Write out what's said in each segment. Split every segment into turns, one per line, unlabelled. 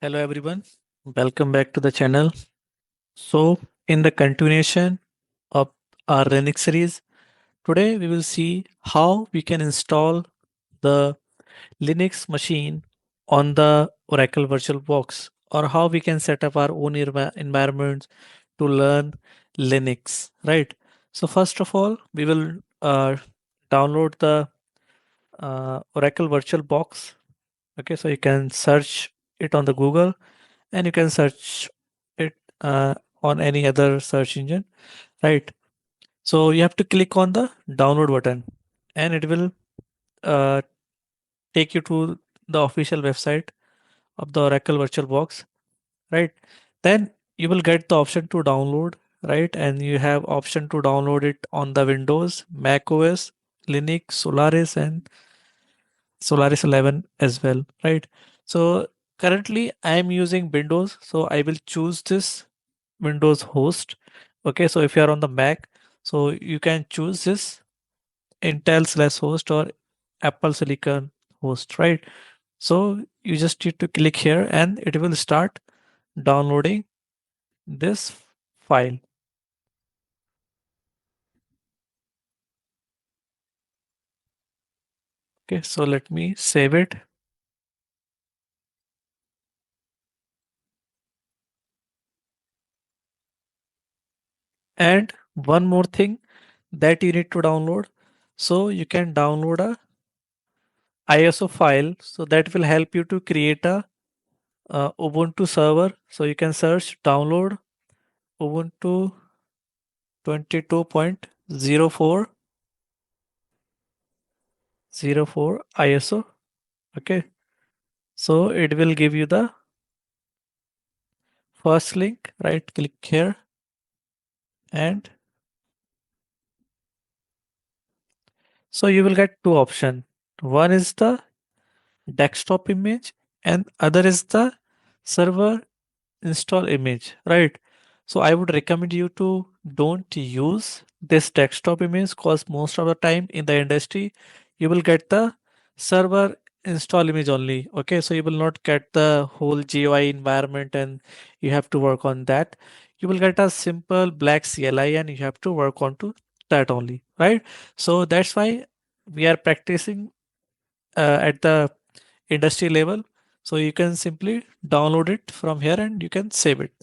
Hello everyone, welcome back to the channel. So, in the continuation of our Linux series, today we will see how we can install the Linux machine on the Oracle VirtualBox or how we can set up our own environments to learn Linux, right? So, first of all, we will download the Oracle VirtualBox. Okay, so you can search it on the Google and you can search it on any other search engine, right? So you have to click on the download button and it will uh, take you to the official website of the Oracle VirtualBox, right? Then you will get the option to download, right? And you have option to download it on the Windows, Mac OS, Linux, Solaris, and Solaris 11 as well, right? So currently I am using Windows, so I will choose this Windows host. Okay, so if you are on the Mac, so you can choose this Intel slash host or Apple Silicon host, right? So you just need to click here and it will start downloading this file. Okay, so let me save it. And one more thing that you need to download. So you can download a ISO file. So that will help you to create a Ubuntu server. So you can search download Ubuntu 22.04 ISO. Okay. So it will give you the first link, right? Click here and so you will get two options. One is the desktop image and other is the server install image, right? So I would recommend you to don't use this desktop image because most of the time in the industry you will get the server install image only. Okay, so you will not get the whole GUI environment and you have to work on that. You will get a simple black CLI and you have to work on to that only, right? So that's why we are practicing at the industry level. So you can simply download it from here and you can save it,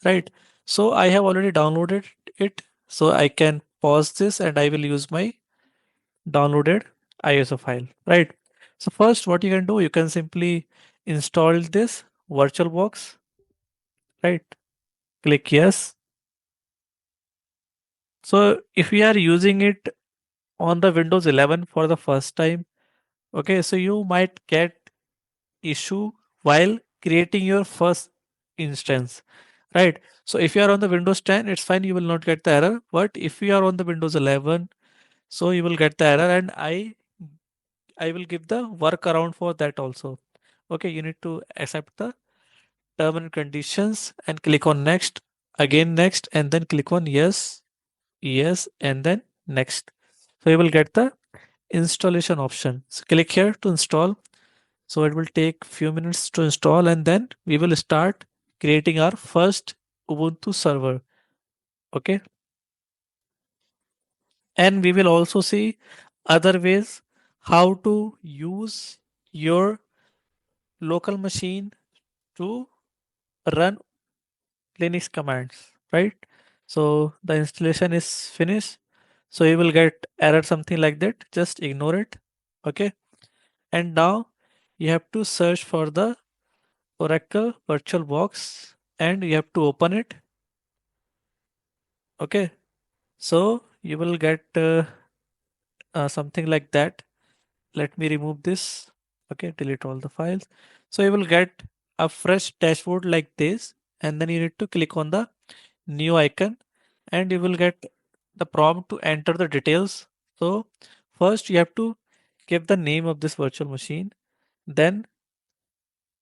right? So I have already downloaded it. So I can pause this and I will use my downloaded ISO file, right? So first what you can do, you can simply install this VirtualBox, right? Click yes. So if we are using it on the Windows 11 for the first time, okay, so you might get issue while creating your first instance, right? So if you are on the Windows 10, it's fine, you will not get the error. But if you are on the Windows 11, so you will get the error, and I will give the workaround for that also. Okay, you need to accept the term and conditions and click on next, again next, and then click on yes, yes, and then next. So you will get the installation option. So click here to install. So it will take few minutes to install and then we will start creating our first Ubuntu server. Okay. And we will also see other ways how to use your local machine to run Linux commands, right? So the installation is finished. So you will get error something like that. Just ignore it. Okay. And now you have to search for the Oracle VirtualBox and you have to open it. Okay. So you will get something like that. Let me remove this. Okay, delete all the files. So you will get a fresh dashboard like this, and then you need to click on the new icon, and you will get the prompt to enter the details. So first you have to give the name of this virtual machine. Then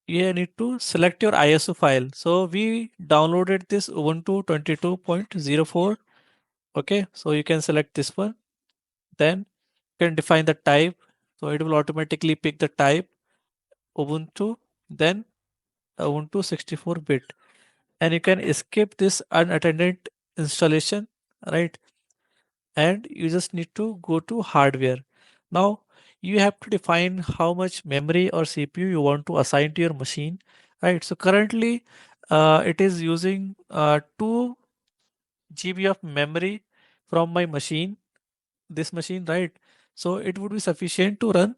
you need to select your ISO file. So we downloaded this Ubuntu 22.04. Okay, so you can select this one. Then you can define the type. So it will automatically pick the type Ubuntu. Then Ubuntu 64-bit, and you can skip this unattended installation, right? And you just need to go to hardware. Now you have to define how much memory or CPU you want to assign to your machine, right? So currently it is using 2 GB of memory from my machine, this machine, right? So it would be sufficient to run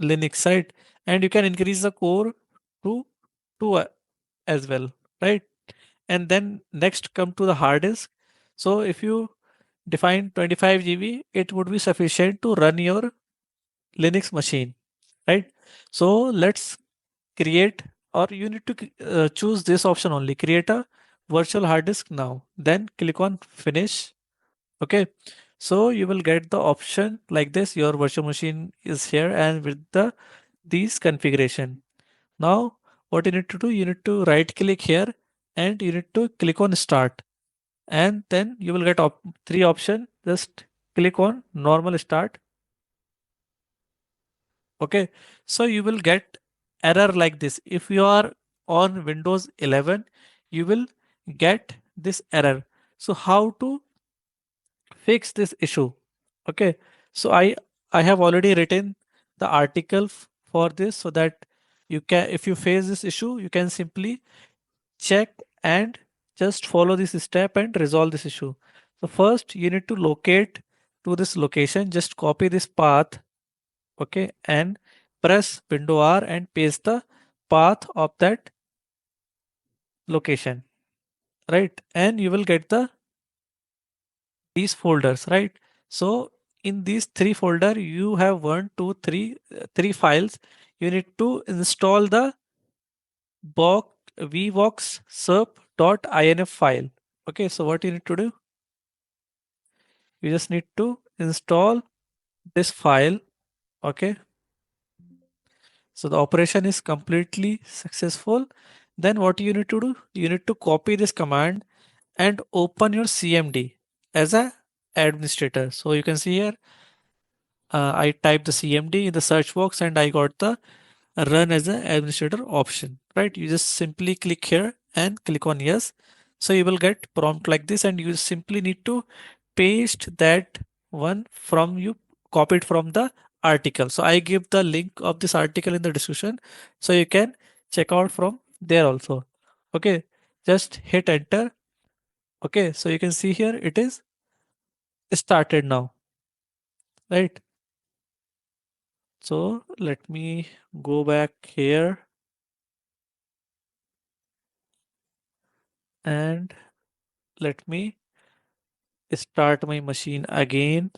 Linux, right? And you can increase the core to 2 as well, right? And then next come to the hard disk. So if you define 25 GB, it would be sufficient to run your Linux machine, right? So let's create, or you need to choose this option only, create a virtual hard disk now. Then click on finish. Okay. So you will get the option like this. Your virtual machine is here and with the these configuration. Now what you need to do, you need to right click here and you need to click on start, and then you will get 3 option. Just click on normal start. Okay, so you will get error like this. If you are on Windows 11, you will get this error. So how to fix this issue? Okay, so I have already written the article for this, so that you can, if you face this issue, you can simply check and just follow this step and resolve this issue. So first you need to locate to this location, just copy this path, okay, and press window R and paste the path of that location, right? And you will get these folders, right? So in these 3 folder you have one, two, three files. You need to install the box vvox serp.inf file. Okay, so what you need to do, you just need to install this file. Okay, so the operation is completely successful. Then what you need to do, you need to copy this command and open your CMD as a administrator. So you can see here, I typed the CMD in the search box and I got the run as an administrator option, right? You just simply click here and click on yes. So you will get prompt like this, and you simply need to paste that one from you copied from the article. So I give the link of this article in the description, so you can check out from there also. Okay, just hit enter. Okay, so you can see here it is started now, right? So let me go back here and let me start my machine again.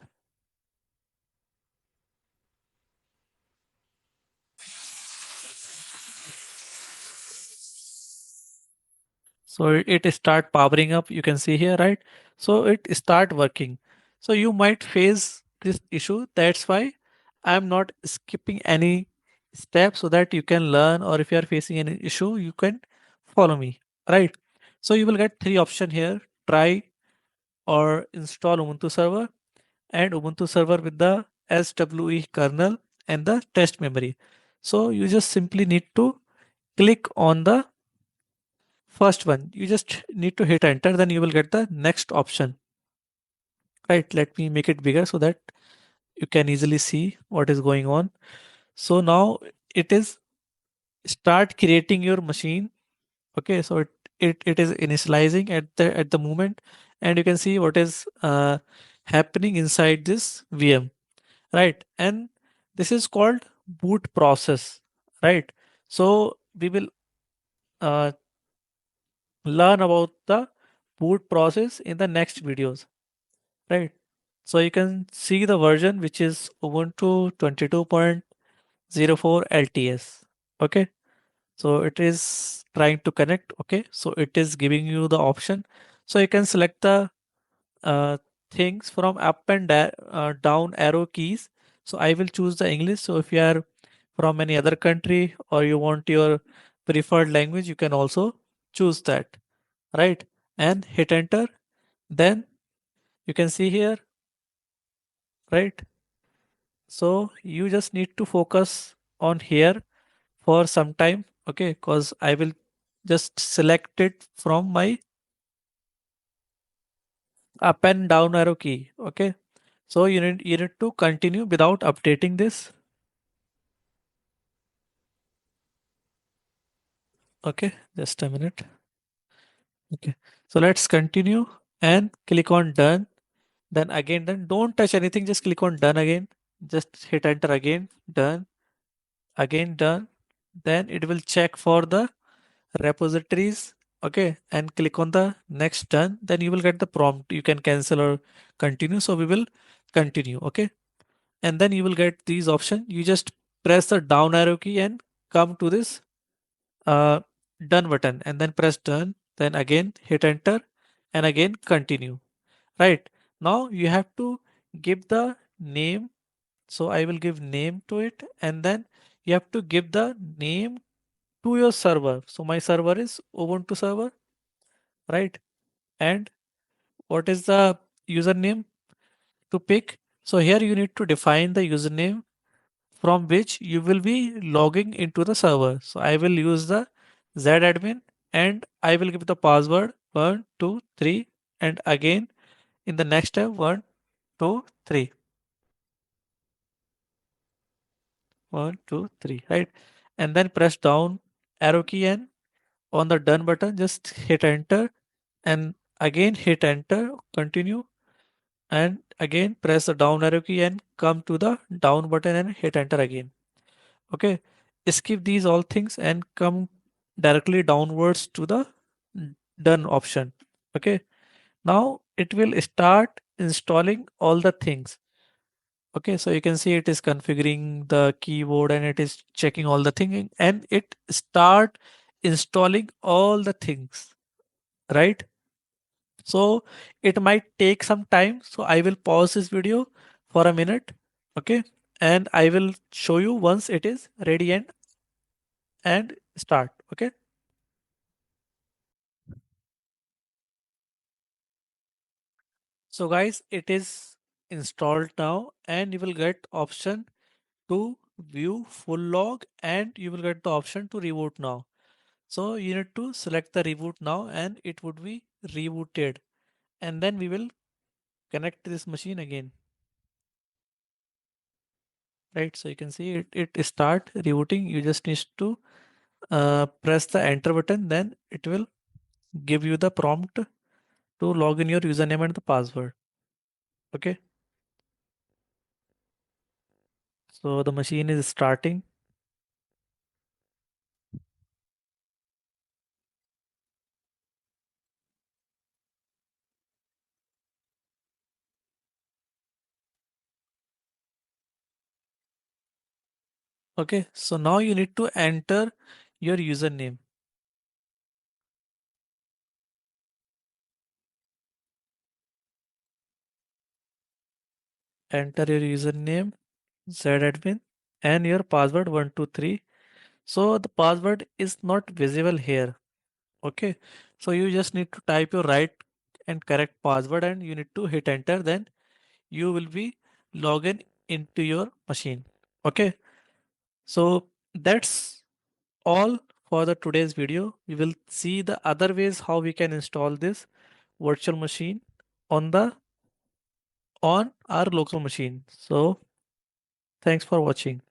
So it start powering up, you can see here, right? So it start working. So you might face this issue. That's why I'm not skipping any step, so that you can learn, or if you are facing any issue, you can follow me, right? So you will get 3 option here: try or install Ubuntu server, and Ubuntu server with the SWE kernel and the test memory. So you just simply need to click on the first one. You just need to hit enter, then you will get the next option. Right, let me make it bigger so that you can easily see what is going on. So now it is start creating your machine. Okay, so it is initializing at the moment, and you can see what is happening inside this VM, right? And this is called boot process, right? So we will uh, learn about the boot process in the next videos, right? So you can see the version which is Ubuntu 22.04 LTS. Okay, so it is trying to connect. Okay, so it is giving you the option. So you can select the uh, things from up and down arrow keys. So I will choose the English. So if you are from any other country or you want your preferred language, you can also choose that, right? And hit enter. Then you can see here, right? So you just need to focus on here for some time. Okay, because I will just select it from my up and down arrow key. Okay, so you need to continue without updating this. Okay, just a minute. Okay, so let's continue and click on done. Then again, then don't touch anything, just click on done again. Just hit enter again, done, again done. Then it will check for the repositories. Okay, and click on the next done. Then you will get the prompt. You can cancel or continue. So we will continue. Okay, and then you will get these options. You just press the down arrow key and come to this uh, done button and then press done. Then again hit enter and again continue. Right, now you have to give the name. So I will give name to it, and then you have to give the name to your server. So my server is Ubuntu server, right? And what is the username to pick? So here you need to define the username from which you will be logging into the server. So I will use the zadmin and I will give the password 123, and again in the next step 123, 123, right? And then press down arrow key and on the done button just hit enter and again hit enter, continue, and again press the down arrow key and come to the down button and hit enter again. Okay, skip these all things and come directly downwards to the done option. Okay, now it will start installing all the things. Okay, so you can see it is configuring the keyboard and it is checking all the thing and it start installing all the things, right? So it might take some time. So I will pause this video for a minute. Okay, and I will show you once it is ready and start. Okay, so guys, it is installed now and you will get option to view full log and you will get the option to reboot now. So you need to select the reboot now and it would be rebooted, and then we will connect this machine again. Right, so you can see it start rebooting. You just need to press the enter button, then it will give you the prompt to log in your username and the password. Okay, so the machine is starting. Okay, so now you need to enter your username. Enter your username zadmin and your password 123. So the password is not visible here. Okay, so you just need to type your right and correct password and you need to hit enter, then you will be logged into your machine. Okay, so that's all for the today's video. We will see the other ways how we can install this virtual machine on the on our local machine. So thanks for watching.